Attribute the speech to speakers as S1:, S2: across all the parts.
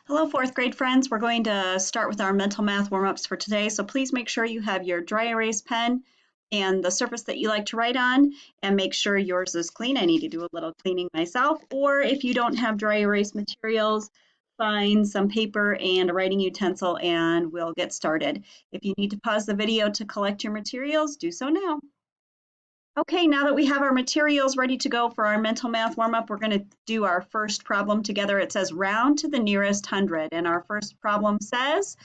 S1: Hello, fourth grade friends. We're going to start with our mental math warm-ups for today. So please make sure you have your dry erase pen and the surface that you like to write on, and make sure yours is clean. I need to do a little cleaning myself. Or if you don't have dry erase materials, find some paper and a writing utensil and we'll get started. If you need to pause the video to collect your materials, do so now. Okay, now that we have our materials ready to go for our mental math warm-up, we're going to do our first problem together. It says round to the nearest hundred, and our first problem says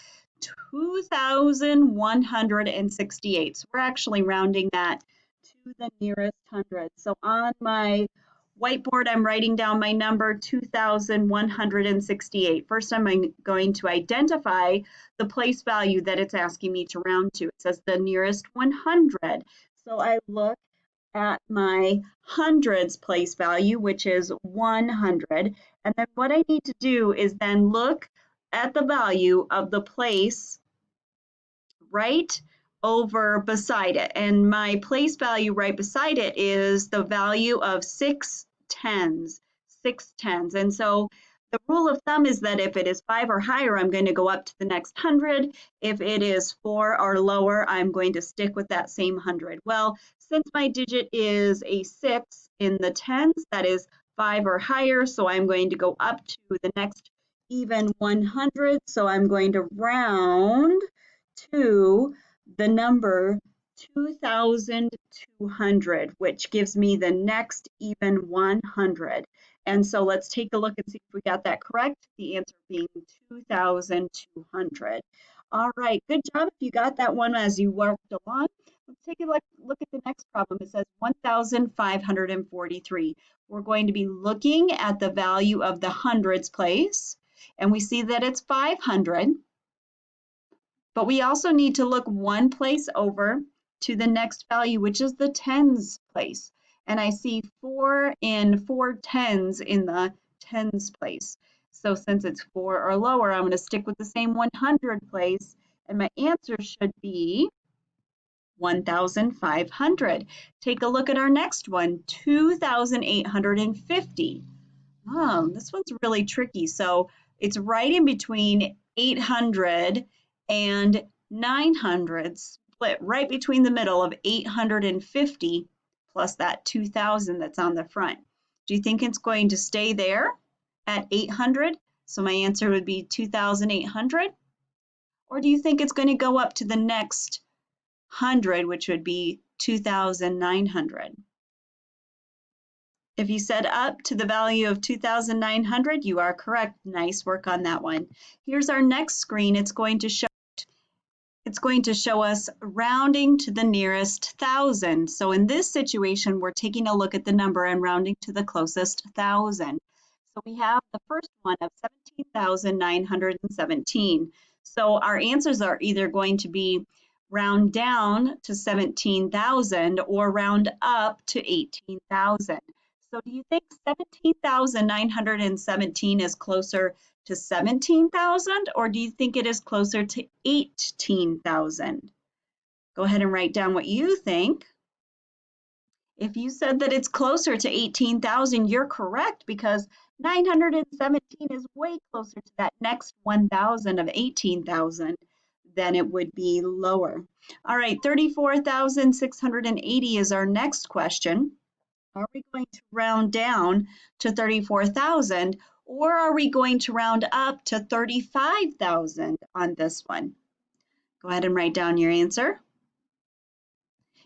S1: 2,168. So we're actually rounding that to the nearest hundred. So on my whiteboard, I'm writing down my number 2,168. First, I'm going to identify the place value that it's asking me to round to. It says the nearest 100. So I look at my hundreds place value, which is 100. And then what I need to do is then look at the value of the place right over beside it. And my place value right beside it is the value of 6 tens. And so the rule of thumb is that if it is 5 or higher, I'm going to go up to the next 100. If it is 4 or lower, I'm going to stick with that same 100. Well, since my digit is a 6 in the tens, that is 5 or higher, so I'm going to go up to the next even 100. So I'm going to round to the number 2,200, which gives me the next even 100. And so let's take a look and see if we got that correct. The answer being 2,200. All right, good job if you got that one as you worked along. Let's take a look at the next problem. It says 1,543. We're going to be looking at the value of the hundreds place, and we see that it's 500. But we also need to look one place over to the next value, which is the tens place. And I see 4 and 4 tens in the tens place. So since it's 4 or lower, I'm going to stick with the same 100 place. And my answer should be 1,500. Take a look at our next one, 2,850. This one's really tricky. So it's right in between 800 and 900, split right between the middle of 850 plus that 2,000 that's on the front. Do you think it's going to stay there at 800? So my answer would be 2,800. Or do you think it's going to go up to the next 100, which would be 2,900? If you said up to the value of 2,900, you are correct. Nice work on that one. Here's our next screen. It's going to show us rounding to the nearest 1,000. So in this situation, we're taking a look at the number and rounding to the closest 1,000. So we have the first one of 17,917. So our answers are either going to be round down to 17,000 or round up to 18,000. So do you think 17,917 is closer to 17,000, or do you think it is closer to 18,000? Go ahead and write down what you think. If you said that it's closer to 18,000, you're correct, because 917 is way closer to that next 1,000 of 18,000 than it would be lower. All right, 34,680 is our next question. Are we going to round down to 34,000, or are we going to round up to 35,000 on this one? Go ahead and write down your answer.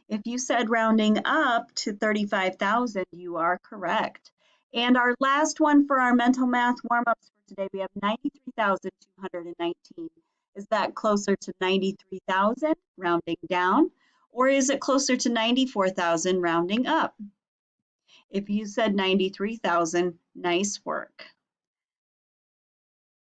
S1: If you said rounding up to 35,000, you are correct. And our last one for our mental math warm-ups for today, we have 93,219. Is that closer to 93,000, rounding down, or is it closer to 94,000, rounding up? If you said 93,000, nice work.